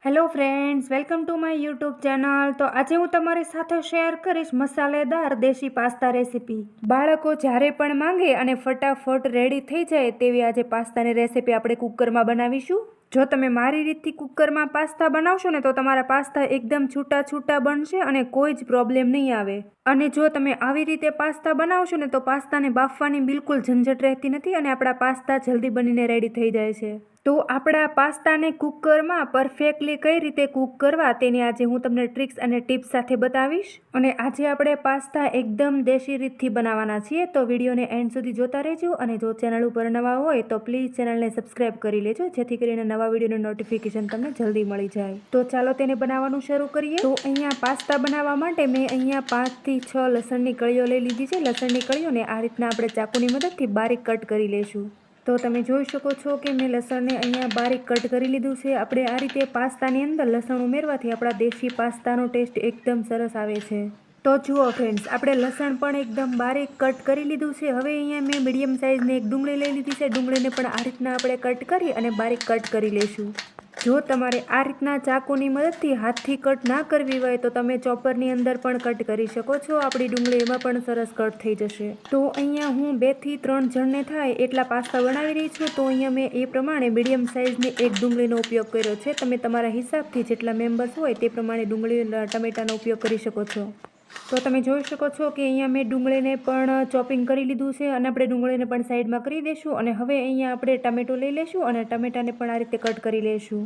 Hello friends, welcome to my YouTube channel. તો આજે હું તમારી સાથે શેર કરીશ મસાલેદાર દેશી પાસ્તા રેસીપી. બાળકો જ્યારે પણ માંગે અને ફટાફટ રેડી થઈ જાય તેવી આજે પાસ્તાની રેસીપી આપણે કુકરમાં બનાવીશું. જો તમે મારી રીતથી કુકરમાં પાસ્તા બનાવશો ને તો તમારા પાસ્તા એકદમ છૂટા છૂટા બનશે અને કોઈ જ પ્રોબ્લેમ નહીં આવે. અને જો તમે આવી રીતે પાસ્તા બનાવશો ને તો પાસ્તાને બાફવાની બિલકુલ ઝંઝટ રહેતી નથી અને આપણા પાસ્તા જલ્દી બનીને રેડી થઈ જાય છે. તો આપણા પાસ્તાને કુકરમાં પરફેક્ટલી કઈ રીતે કૂક કરવા તેની આજે હું તમને ટ્રિક્સ અને ટિપ્સ સાથે બતાવીશ. અને આજે આપણે પાસ્તા એકદમ દેશી રીતથી બનાવવાના છીએ, તો વિડીયોને એન્ડ સુધી જોતા રહેજો. અને જો ચેનલ ઉપર નવા હોય તો પ્લીઝ ચેનલને સબસ્ક્રાઈબ કરી લેજો, જેથી કરીને નવા વિડીયોનું નોટિફિકેશન તમને જલ્દી મળી જાય. તો ચાલો તેને બનાવવાનું શરૂ કરીએ. તો અહીંયા પાસ્તા બનાવવા માટે મેં અહીંયા 5 થી 6 લસણની કળીઓ લઈ લીધી છે. લસણની કળીઓને આ રીતના આપણે ચાકુની મદદથી બારીક કટ કરી લઈશું. તો તમે જોઈ શકો છો કે મેં લસણને અહીંયા બારીક કટ કરી લીધું છે. આપણે આ રીતે પાસ્તાની અંદર લસણ ઉમેરવાથી આપણા દેશી પાસ્તાનો ટેસ્ટ એકદમ સરસ આવે છે. તો જુઓ ફ્રેન્ડ્સ, આપણે લસણ પણ એકદમ બારીક કટ કરી લીધું છે. હવે અહીંયા મેં મીડિયમ સાઇઝની એક ડુંગળી લઈ લીધી છે. ડુંગળીને પણ આ રીતના આપણે કટ કરી અને બારીક કટ કરી લઈશું. જો તમારે આ રીતના ચાકુની મદદથી હાથથી કટ ના કરવી હોય તો તમે ચોપરની અંદર પણ કટ કરી શકો છો. આપણી ડુંગળી એમાં પણ સરસ કટ થઈ જશે. તો અહીંયા હું 2 થી 3 જણને થાય એટલા પાસ્તા બનાવી રહી છું. તો અહીંયા મેં એ પ્રમાણે મીડિયમ સાઇઝની એક ડુંગળીનો ઉપયોગ કર્યો છે. તમે તમારા હિસાબથી જેટલા મેમ્બર્સ હોય તે પ્રમાણે ડુંગળી ટમેટાનો ઉપયોગ કરી શકો છો. તો તમે જોઈ શકો છો કે અહીંયા મેં ડુંગળીને પણ ચોપિંગ કરી લીધું છે અને આપણે ડુંગળીને પણ સાઈડમાં કરી દઈશું. અને હવે અહીંયા આપણે ટામેટું લઈ લઈશું અને ટમેટાને પણ આ રીતે કટ કરી લઈશું.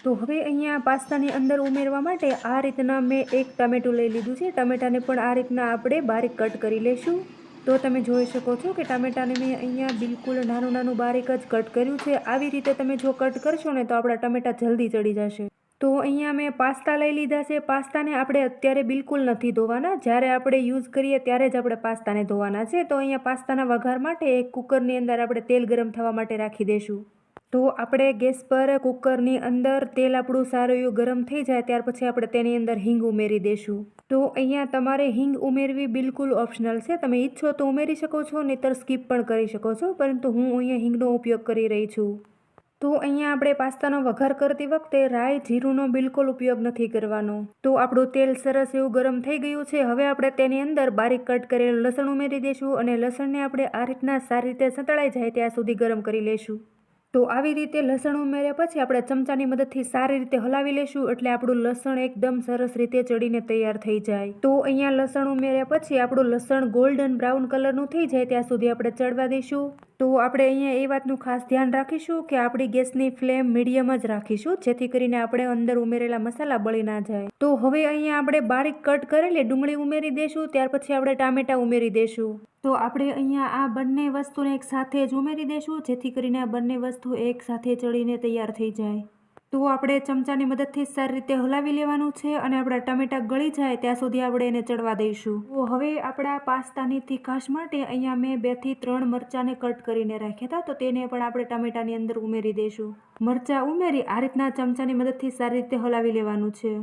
તો હવે અહીંયા પાસ્તાની અંદર ઉમેરવા માટે આ રીતના મેં એક ટામેટું લઈ લીધું છે. ટમેટાને પણ આ રીતના આપણે બારીક કટ કરી લઈશું. તો તમે જોઈ શકો છો કે ટામેટાને મેં અહીંયા બિલકુલ નાનું નાનું બારીક જ કટ કર્યું છે. આવી રીતે તમે જો કટ કરશો ને તો આપણા ટમેટા જલ્દી ચડી જશે. તો અહીંયા મેં પાસ્તા લઈ લીધા છે. પાસ્તાને આપણે અત્યારે બિલકુલ નથી ધોવાના. જ્યારે આપણે યુઝ કરીએ ત્યારે જ આપણે પાસ્તાને ધોવાના છે. તો અહીંયા પાસ્તાના વઘાર માટે એક કુકરની અંદર આપણે તેલ ગરમ થવા માટે રાખી દઈશું. તો આપણે ગેસ પર કુકરની અંદર તેલ આપણું સારું એવું ગરમ થઈ જાય ત્યાર પછી આપણે તેની અંદર હિંગ ઉમેરી દઈશું. તો અહીંયા તમારે હિંગ ઉમેરવી બિલકુલ ઓપ્શનલ છે. તમે ઈચ્છો તો ઉમેરી શકો છો, નહીંતર સ્કીપ પણ કરી શકો છો, પરંતુ હું અહીંયા હિંગનો ઉપયોગ કરી રહી છું. તો અહીંયા આપણે પાસ્તાનો વઘાર કરતી વખતે રાઈ જીરુંનો બિલકુલ ઉપયોગ નથી કરવાનો. તો આપણું તેલ સરસ એવું ગરમ થઈ ગયું છે. હવે આપણે તેની અંદર બારીક કટ કરેલું લસણ ઉમેરી દઈશું અને લસણને આપણે આ રીતના સારી રીતે સતળાઈ જાય ત્યાં સુધી ગરમ કરી લઈશું. તો આવી રીતે લસણ ઉમેર્યા પછી આપણે ચમચાની મદદથી સારી રીતે હલાવી લઈશું, એટલે આપણું લસણ એકદમ સરસ રીતે ચડીને તૈયાર થઈ જાય. તો અહીંયા લસણ ઉમેર્યા પછી આપણું લસણ ગોલ્ડન બ્રાઉન કલરનું થઈ જાય ત્યાં સુધી આપણે ચડવા દઈશું. તો આપણે અહીંયા એ વાતનું ખાસ ધ્યાન રાખીશું કે આપણી ગેસની ફ્લેમ મીડિયમ જ રાખીશું, જેથી કરીને આપણે અંદર ઉમેરેલા મસાલા બળી ના જાય. તો હવે અહીંયા આપણે બારીક કટ કરેલી ડુંગળી ઉમેરી દઈશું. ત્યાર પછી આપણે ટામેટા ઉમેરી દઈશું. તો આપણે અહીંયા આ બંને વસ્તુને એક સાથે જ ઉમેરી દઈશું, જેથી કરીને આ બંને વસ્તુ એક સાથે ચડીને તૈયાર થઈ જાય. તો આપણે ચમચાની મદદથી સારી રીતે હલાવી લેવાનું છે અને આપણા ટમેટા ગળી જાય ત્યાં સુધી આપણે એને ચડવા દઈશું. તો હવે આપણા પાસ્તાની તીખાશ માટે અહીંયા મેં 2 થી 3 મરચાંને કટ કરીને રાખ્યા હતા, તો તેને પણ આપણે ટમેટાની અંદર ઉમેરી દઈશું. મરચાં ઉમેરી આ રીતના ચમચાની મદદથી સારી રીતે હલાવી લેવાનું છે.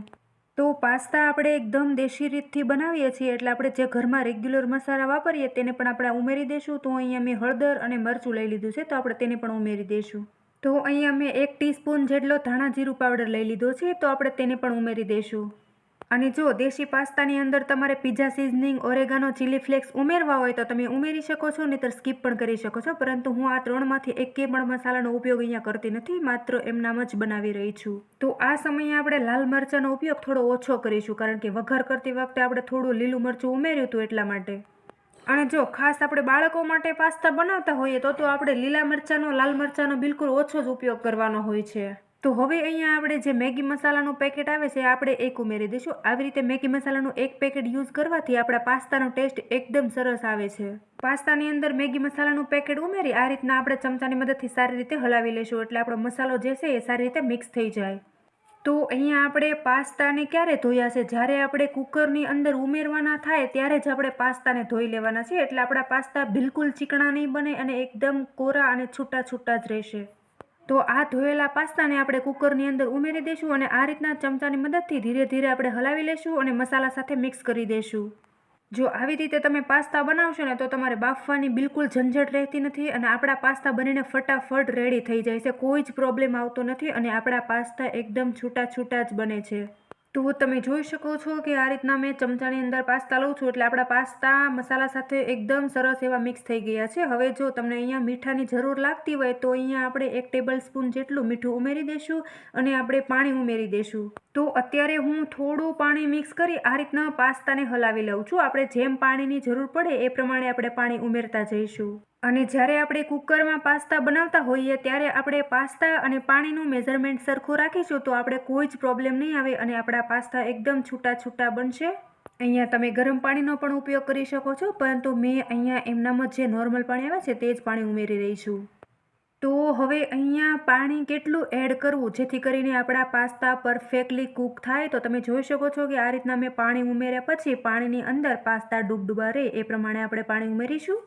તો પાસ્તા આપણે એકદમ દેશી રીતથી બનાવીએ છીએ, એટલે આપણે જે ઘરમાં રેગ્યુલર મસાલા વાપરીએ તેને પણ આપણે ઉમેરી દઈશું. તો અહીંયા મેં હળદર અને મરચું લઈ લીધું છે, તો આપણે તેને પણ ઉમેરી દઈશું. તો અહીંયા મેં 1 ટીસ્પૂન જેટલો ધાણા જીરું પાવડર લઈ લીધો છે, તો આપણે તેને પણ ઉમેરી દઈશું. અને જો દેશી પાસ્તાની અંદર તમારે pizza seasoning, oregano, chilli flakes ઉમેરવા હોય તો તમે ઉમેરી શકો છો, નહીંતર સ્કીપ પણ કરી શકો છો. પરંતુ હું આ 3માંથી એકે પણ મસાલાનો ઉપયોગ અહીંયા કરતી નથી, માત્ર એમનામ જ બનાવી રહી છું. તો આ સમયે આપણે લાલ મરચાંનો ઉપયોગ થોડો ઓછો કરીશું, કારણ કે વઘાર કરતી વખતે આપણે થોડું લીલું મરચું ઉમેર્યું હતું એટલા માટે. અને જો ખાસ આપણે બાળકો માટે પાસ્તા બનાવતા હોઈએ તો આપણે લીલા મરચાંનો, લાલ મરચાંનો બિલકુલ ઓછો જ ઉપયોગ કરવાનો હોય છે. તો હવે અહીંયા આપણે જે મેગી મસાલાનું પેકેટ આવે છે આપણે એક ઉમેરી દઈશું. આવી રીતે મેગી મસાલાનું એક પેકેટ યુઝ કરવાથી આપણા પાસ્તાનો ટેસ્ટ એકદમ સરસ આવે છે. પાસ્તાની અંદર મેગી મસાલાનું પેકેટ ઉમેરી આ રીતના આપણે ચમચાની મદદથી સારી રીતે હલાવી લઈશું, એટલે આપણો મસાલો જે છે એ સારી રીતે મિક્સ થઈ જાય. તો અહીંયા આપણે પાસ્તાને ક્યારે ધોયા છે? જ્યારે આપણે કુકરની અંદર ઉમેરવાના થાય ત્યારે જ આપણે પાસ્તાને ધોઈ લેવાના છે, એટલે આપણા પાસ્તા બિલકુલ ચીકણા નહીં બને અને એકદમ કોરા અને છૂટા છૂટા જ રહેશે. તો આ ધોયેલા પાસ્તાને આપણે કુકરની અંદર ઉમેરી દઈશું અને આ રીતના ચમચાની મદદથી ધીરે ધીરે આપણે હલાવી લઈશું અને મસાલા સાથે મિક્સ કરી દઈશું. જો આવી રીતે તમે પાસ્તા બનાવશો ને તો તમારે બાફવાની બિલકુલ ઝંઝટ રહેતી નથી અને આપણા પાસ્તા બનીને ફટાફટ રેડી થઈ જાય છે, કોઈ જ પ્રોબ્લેમ આવતો નથી અને આપણા પાસ્તા એકદમ છૂટા છૂટા જ બને છે. તો તમે જોઈ શકો છો કે આ રીતના મેં ચમચાની અંદર પાસ્તા લઉં છું એટલે આપણા પાસ્તા મસાલા સાથે એકદમ સરસ એવા મિક્સ થઈ ગયા છે. હવે જો તમને અહીંયા મીઠાની જરૂર લાગતી હોય તો અહીંયા આપણે 1 ટેબલ સ્પૂન જેટલું મીઠું ઉમેરી દઈશું અને આપણે પાણી ઉમેરી દઈશું. તો અત્યારે હું થોડું પાણી મિક્સ કરી આ રીતના પાસ્તાને હલાવી લઉં છું. આપણે જેમ પાણીની જરૂર પડે એ પ્રમાણે આપણે પાણી ઉમેરતા જઈશું. અને જ્યારે આપણે કુકરમાં પાસ્તા બનાવતા હોઈએ ત્યારે આપણે પાસ્તા અને પાણીનું મેઝરમેન્ટ સરખું રાખીશું તો આપણે કોઈ જ પ્રોબ્લેમ નહીં આવે અને આપણા પાસ્તા એકદમ છૂટા છૂટા બનશે. અહીંયા તમે ગરમ પાણીનો પણ ઉપયોગ કરી શકો છો, પરંતુ મેં અહીંયા એમનામ જ જે નોર્મલ પાણી આવે છે તે જ પાણી ઉમેરી રહી છું. તો હવે અહીંયા પાણી કેટલું એડ કરવું જેથી કરીને આપણા પાસ્તા પરફેક્ટલી કૂક થાય. તો તમે જોઈ શકો છો કે આ રીતના મેં પાણી ઉમેર્યા પછી પાણીની અંદર પાસ્તા ડૂબડૂબા રહે એ પ્રમાણે આપણે પાણી ઉમેરીશું.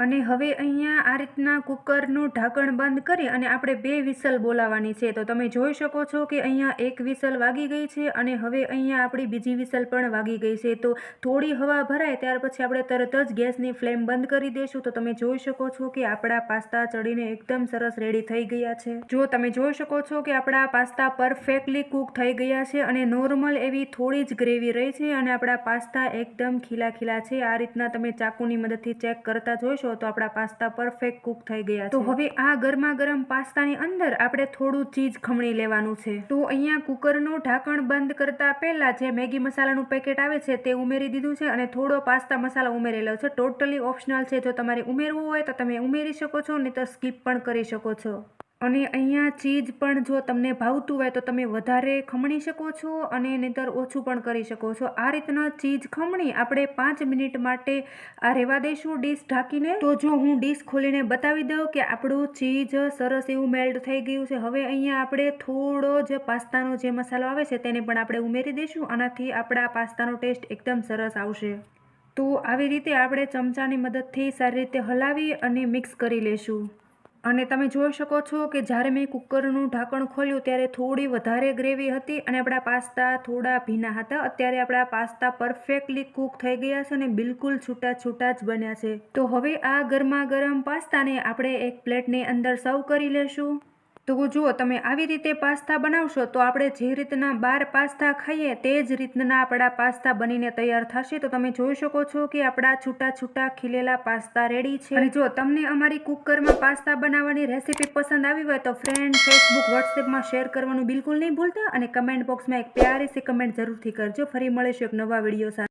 અને હવે અહીંયા આ રીતના કુકરનું ઢાંકણ બંધ કરી અને આપણે 2 વિસલ બોલાવવાની છે. તો તમે જોઈ શકો છો કે અહીંયા 1 વિસલ વાગી ગઈ છે અને હવે અહીંયા આપણી બીજી વિસલ પણ વાગી ગઈ છે. તો થોડી હવા ભરાય ત્યાર પછી આપણે તરત જ ગેસની ફ્લેમ બંધ કરી દઈશું. તો તમે જોઈ શકો છો કે આપણા પાસ્તા ચડીને એકદમ સરસ રેડી થઈ ગયા છે. જો તમે જોઈ શકો છો કે આપણા પાસ્તા પરફેક્ટલી કૂક થઈ ગયા છે અને નોર્મલ એવી થોડી જ ગ્રેવી રહી છે અને આપણા પાસ્તા એકદમ ખીલા ખીલા છે. આ રીતના તમે ચાકુની મદદથી ચેક કરતા જોઈશો તો આપણા પાસ્તા પરફેક્ટ કૂક થઈ ગયા છે. તો હવે આ ગરમા ગરમ પાસ્તાની અંદર આપણે થોડું ચીઝ ખમણી લેવાનું છે. તો અહીંયા કુકરનું ઢાંકણ બંધ કરતા પહેલા જે મેગી મસાલાનું પેકેટ આવે છે તે ઉમેરી દીધું છે અને થોડો પાસ્તા મસાલો ઉમેરેલો છે. ટોટલી ઓપ્શનલ છે, જો તમારે ઉમેરવું હોય તો તમે ઉમેરી શકો છો, નહીં તો સ્કીપ પણ કરી શકો છો. અને અહીંયા ચીઝ પણ જો તમને ભાવતું હોય તો તમે વધારે ખમણી શકો છો અને નહીંતર ઓછું પણ કરી શકો છો. આ રીતના ચીઝ ખમણી આપણે 5 મિનિટ માટે આ રહેવા દઈશું ડીશ ઢાંકીને. તો જો હું ડીશ ખોલીને બતાવી દઉં કે આપણું ચીઝ સરસ એવું મેલ્ટ થઈ ગયું છે. હવે અહીંયા આપણે થોડો જ પાસ્તાનો જે મસાલો આવે છે તેને પણ આપણે ઉમેરી દઈશું. આનાથી આપણા પાસ્તાનો ટેસ્ટ એકદમ સરસ આવશે. તો આવી રીતે આપણે ચમચાની મદદથી સારી રીતે હલાવી અને મિક્સ કરી લેશું. અને તમે જોઈ શકો છો કે જ્યારે મેં કુકરનું ઢાંકણ ખોલ્યું ત્યારે થોડી વધારે ગ્રેવી હતી અને આપણા પાસ્તા થોડા ભીના હતા. અત્યારે આપણા પાસ્તા પરફેક્ટલી કૂક થઈ ગયા છે અને બિલકુલ છૂટા છૂટા જ બન્યા છે. તો હવે આ ગરમા ગરમ પાસ્તાને આપણે એક પ્લેટની અંદર સર્વ કરી લેશું. તો જુઓ, તમે આવી રીતે પાસ્તા બનાવશો તો આપણે જે રીતના બહાર પાસ્તા ખાઈએ તે જ રીતના આપણા પાસ્તા બનીને તૈયાર થશે. તો તમે જોઈ શકો છો કે આપણા છૂટા છૂટા ખીલેલા પાસ્તા રેડી છે. અને જો તમને અમારી કુકરમાં પાસ્તા બનાવવાની રેસીપી પસંદ આવી હોય તો ફ્રેન્ડ, ફેસબુક, વોટ્સએપમાં શેર કરવાનું બિલકુલ નહીં ભૂલતા અને કમેન્ટ બોક્સમાં એક પ્યારી સી કમેન્ટ જરૂરથી કરજો. ફરી મળીશું એક નવા વિડીયો સાથે.